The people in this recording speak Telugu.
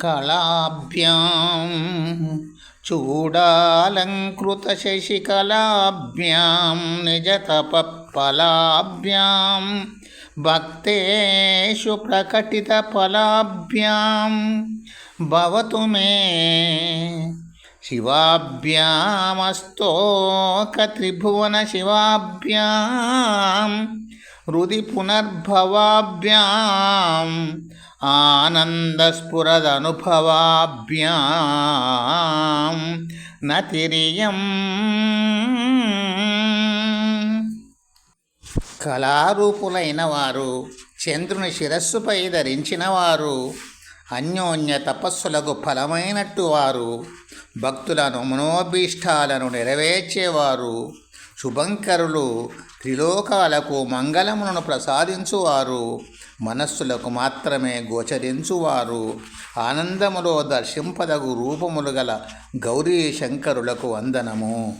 కళాభ్యాం చూడాలంకృతశశికళాభ్యాం నిజతపఫలాభ్యాం భక్తేషు ప్రకటితఫలాభ్యాం భవతు మే శివాభ్యామస్తోకత్రిభువనశివాభ్యాం హృది పునర్భవాభ్యాం ఆనందస్ఫురదనుభవాభ్యాం నతిరియం. కళారూపులైన వారు, చంద్రుని శిరస్సుపై ధరించిన వారు, అన్యోన్య తపస్సులకు ఫలమైనట్టు వారు, భక్తులను మనోభీష్టాలను నెరవేర్చేవారు, శుభంకరులు, త్రిలోకాలకు మంగళములను ప్రసాదించువారు, మనస్సులకు మాత్రమే గోచరించువారు, ఆనందములో దర్శింపదగు రూపములు గల గౌరీ శంకరులకు వందనము.